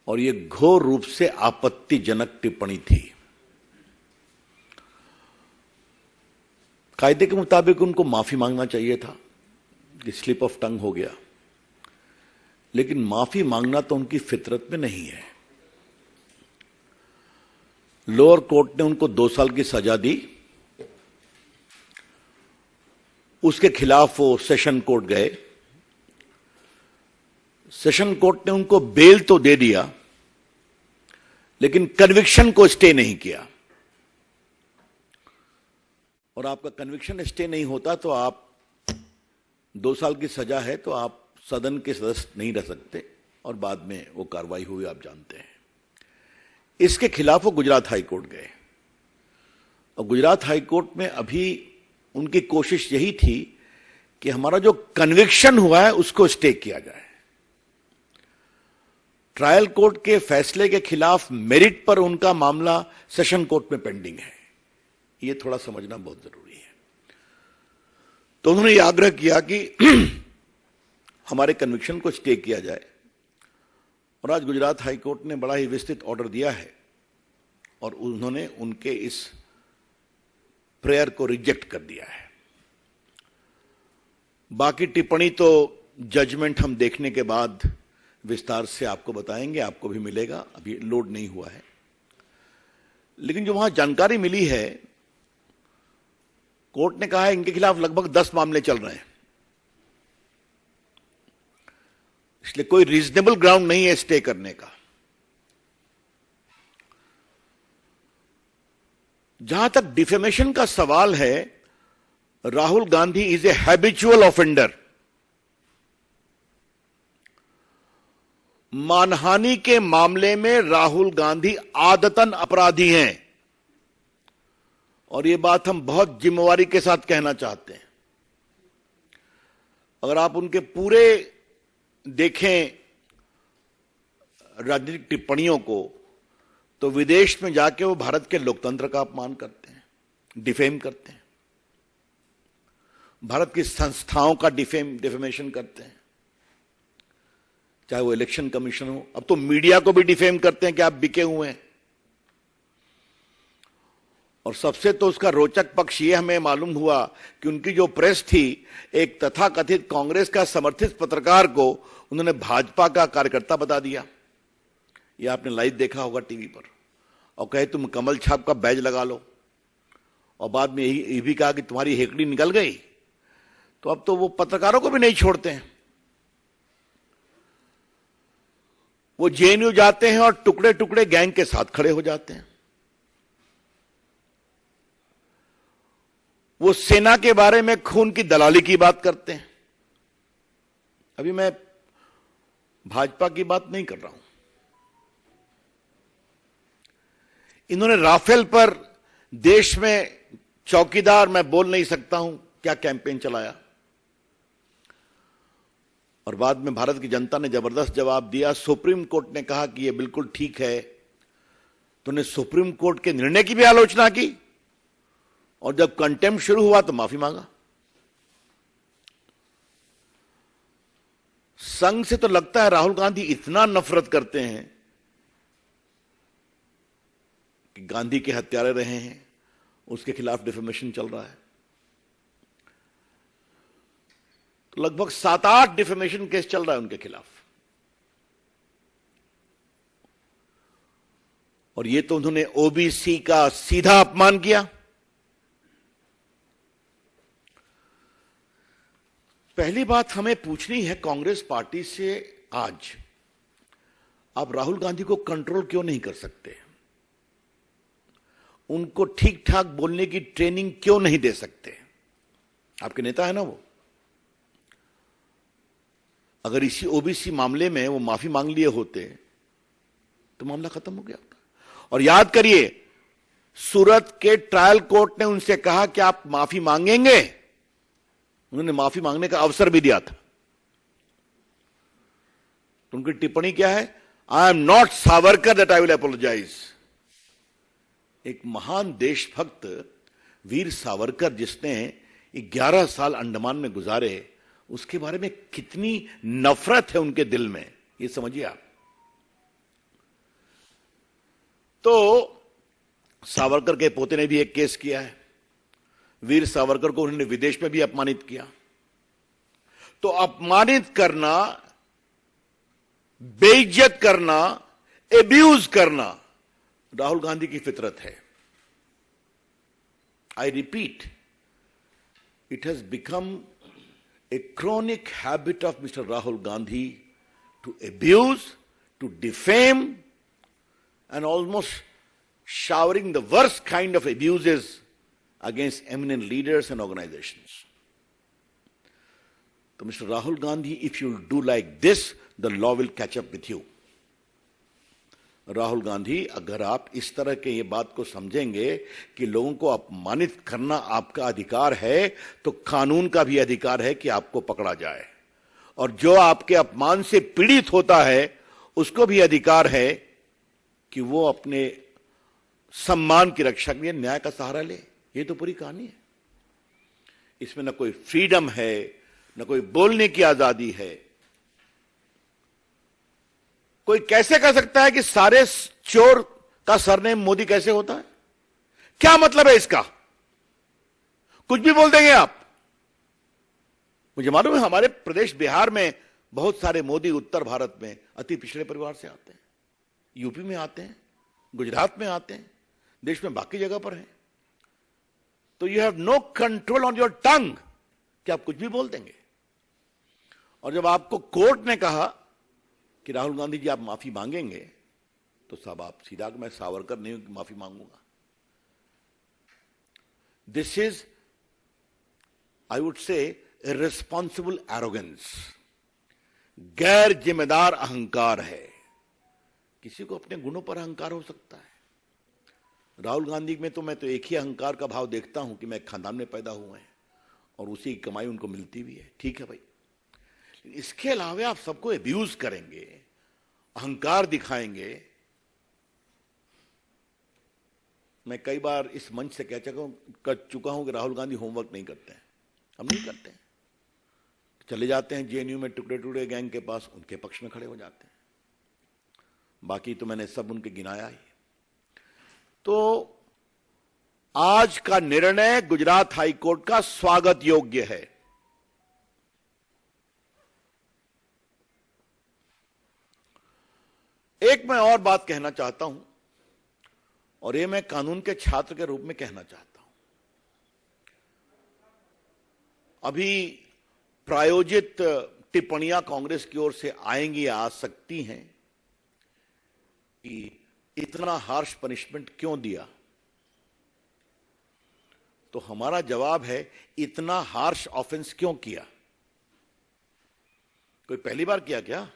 और ये घोर रूप से आपत्तिजनक टिप्पणी थी। कायदे के मुताबिक उनको माफी मांगना चाहिए था कि स्लिप ऑफ टंग हो गया, लेकिन माफी मांगना तो उनकी फितरत में नहीं है। लोअर कोर्ट ने उनको 2 साल की सजा दी, उसके खिलाफ वो सेशन कोर्ट गए। सेशन कोर्ट ने उनको बेल तो दे दिया, लेकिन कन्विक्शन को स्टे नहीं किया। और आपका कन्विक्शन स्टे नहीं होता तो आप 2 साल की सजा है तो आप सदन के सदस्य नहीं रह सकते, और बाद में वो कार्रवाई हुई आप जानते हैं। इसके खिलाफ वो गुजरात हाई कोर्ट गए, और गुजरात हाई कोर्ट में अभी उनकी कोशिश यही थी कि हमारा जो कन्विक्शन हुआ है उसको स्टे किया जाए। ट्रायल कोर्ट के फैसले के खिलाफ मेरिट पर उनका मामला सेशन कोर्ट में पेंडिंग है। ये थोड़ा समझना बहुत जरूरी है। तो उन्होंने ये आग्रह किया कि हमारे कन्विक्शन को स्टे किया जाए, और आज गुजरात हाई कोर्ट ने बड़ा ही विस्तृत ऑर्डर दिया है, और उन्होंने उनके इस प्रेयर को रिजेक्ट कर दिया है। बाकी टिप्पणी तो जजमेंट हम देखने के बाद विस्तार से आपको बताएंगे, आपको भी मिलेगा, अभी लोड नहीं हुआ है। लेकिन जो वहां जानकारी मिली है, कोर्ट ने कहा है इनके खिलाफ लगभग 10 मामले चल रहे हैं, इसलिए कोई रीजनेबल ग्राउंड नहीं है स्टे करने का। जहां तक डिफेमेशन का सवाल है, Rahul Gandhi is a habitual offender. मानहानि के मामले में राहुल गांधी आदतन अपराधी हैं, और यह बात हम बहुत जिम्मेवारी के साथ कहना चाहते हैं। अगर आप उनके पूरे देखें राजनीतिक टिप्पणियों को, तो विदेश में जाके वो भारत के लोकतंत्र का अपमान करते हैं, डिफेम करते हैं, भारत की संस्थाओं का डिफेमेशन करते हैं, चाहे वो इलेक्शन कमीशन हो। अब तो मीडिया को भी डिफेम करते हैं कि आप बिके हुए हैं। और सबसे तो उसका रोचक पक्ष ये हमें मालूम हुआ कि उनकी जो प्रेस थी, एक तथाकथित कांग्रेस का समर्थित पत्रकार को उन्होंने भाजपा का कार्यकर्ता बता दिया। ये आपने लाइव देखा होगा टीवी पर, और कहे तुम कमल छाप का बैज लगा लो, और बाद में ये भी कहा कि तुम्हारी हेकड़ी निकल गई। तो अब तो वो पत्रकारों को भी नहीं छोड़ते हैं। वो जेएनयू जाते हैं और टुकड़े टुकड़े गैंग के साथ खड़े हो जाते हैं। वो सेना के बारे में खून की दलाली की बात करते हैं। अभी मैं भाजपा की बात नहीं कर रहा हूं। इन्होंने राफेल पर देश में चौकीदार मैं बोल नहीं सकता हूं क्या कैंपेन चलाया, और बाद में भारत की जनता ने जबरदस्त जवाब दिया। सुप्रीम कोर्ट ने कहा कि यह बिल्कुल ठीक है, तो उन्होंने सुप्रीम कोर्ट के निर्णय की भी आलोचना की, और जब कंटेम्प्ट शुरू हुआ तो माफी मांगा। संघ से तो लगता है राहुल गांधी इतना नफरत करते हैं कि गांधी के हत्यारे रहे हैं, उसके खिलाफ डिफेमेशन चल रहा है। तो लगभग 7-8 डिफेमेशन केस चल रहा है उनके खिलाफ, और ये तो उन्होंने ओबीसी का सीधा अपमान किया। पहली बात हमें पूछनी है कांग्रेस पार्टी से, आज आप राहुल गांधी को कंट्रोल क्यों नहीं कर सकते? उनको ठीक ठाक बोलने की ट्रेनिंग क्यों नहीं दे सकते? आपके नेता है ना वो। अगर इसी ओबीसी मामले में वो माफी मांग लिए होते तो मामला खत्म हो गया होता। और याद करिए, सूरत के ट्रायल कोर्ट ने उनसे कहा कि आप माफी मांगेंगे, उन्होंने माफी मांगने का अवसर भी दिया था। तो उनकी टिप्पणी क्या है? I am not Savarkar that I will apologise. एक महान देशभक्त वीर सावरकर, जिसने 11 साल अंडमान में गुजारे, उसके बारे में कितनी नफरत है उनके दिल में, ये समझिए आप। तो सावरकर के पोते ने भी एक केस किया है। वीर सावरकर को उन्होंने विदेश में भी अपमानित किया। तो अपमानित करना, बेइज्जत करना, एब्यूज करना राहुल गांधी की फितरत है। I repeat, it has become a chronic habit of Mr. Rahul Gandhi to abuse, to defame, and almost showering the worst kind of abuses against eminent leaders and organizations. So, Mr. Rahul Gandhi, if you do like this, the law will catch up with you. Rahul Gandhi, अगर आप इस तरह के ये बात को समझेंगे कि लोगों को अपमानित करना आपका अधिकार है, तो कानून का भी अधिकार है कि आपको पकड़ा जाए, और जो आपके अपमान से पीड़ित होता है उसको भी अधिकार है कि वो अपने सम्मान की रक्षा के लिए न्याय का सहारा ले। ये तो पूरी कहानी है। इसमें न कोई फ्रीडम है, न कोई बोलने की आजादी है। कोई कैसे कह सकता है कि सारे चोर का सरनेम मोदी कैसे होता है? क्या मतलब है इसका? कुछ भी बोल देंगे आप। मुझे मालूम है हमारे प्रदेश बिहार में बहुत सारे मोदी उत्तर भारत में अति पिछड़े परिवार से आते हैं, यूपी में आते हैं, गुजरात में आते हैं, देश में बाकी जगह पर हैं। तो you have no control on your tongue कि आप कुछ भी बोल देंगे। और जब आपको कोर्ट ने कहा कि राहुल गांधी जी आप माफी मांगेंगे, तो साहब आप सीधा मैं सावरकर नहीं हूं कि माफी मांगूंगा। This is, I would say, irresponsible arrogance, गैर जिम्मेदार अहंकार है। किसी को अपने गुणों पर अहंकार हो सकता है। राहुल गांधी में तो मैं तो एक ही अहंकार का भाव देखता हूं कि मैं एक खानदान में पैदा हुए हैं और उसी की कमाई उनको मिलती भी है। ठीक है भाई, इसके अलावा आप सबको अब्यूज करेंगे, अहंकार दिखाएंगे। मैं कई बार इस मंच से कह चुका हूं कि राहुल गांधी होमवर्क नहीं करते हैं। हम नहीं करते हैं। चले जाते हैं जेएनयू में टुकड़े टुकड़े गैंग के पास, उनके पक्ष में खड़े हो जाते हैं। बाकी तो मैंने सब उनके गिनाया ही। तो आज का निर्णय गुजरात हाईकोर्ट का स्वागत योग्य है। एक मैं और बात कहना चाहता हूं, और ये मैं कानून के छात्र के रूप में कहना चाहता हूं। अभी प्रायोजित टिप्पणियां कांग्रेस की ओर से आएंगी या आ सकती हैं कि इतना हार्श पनिशमेंट क्यों दिया। तो हमारा जवाब है, इतना हार्श ऑफेंस क्यों किया? कोई पहली बार किया क्या?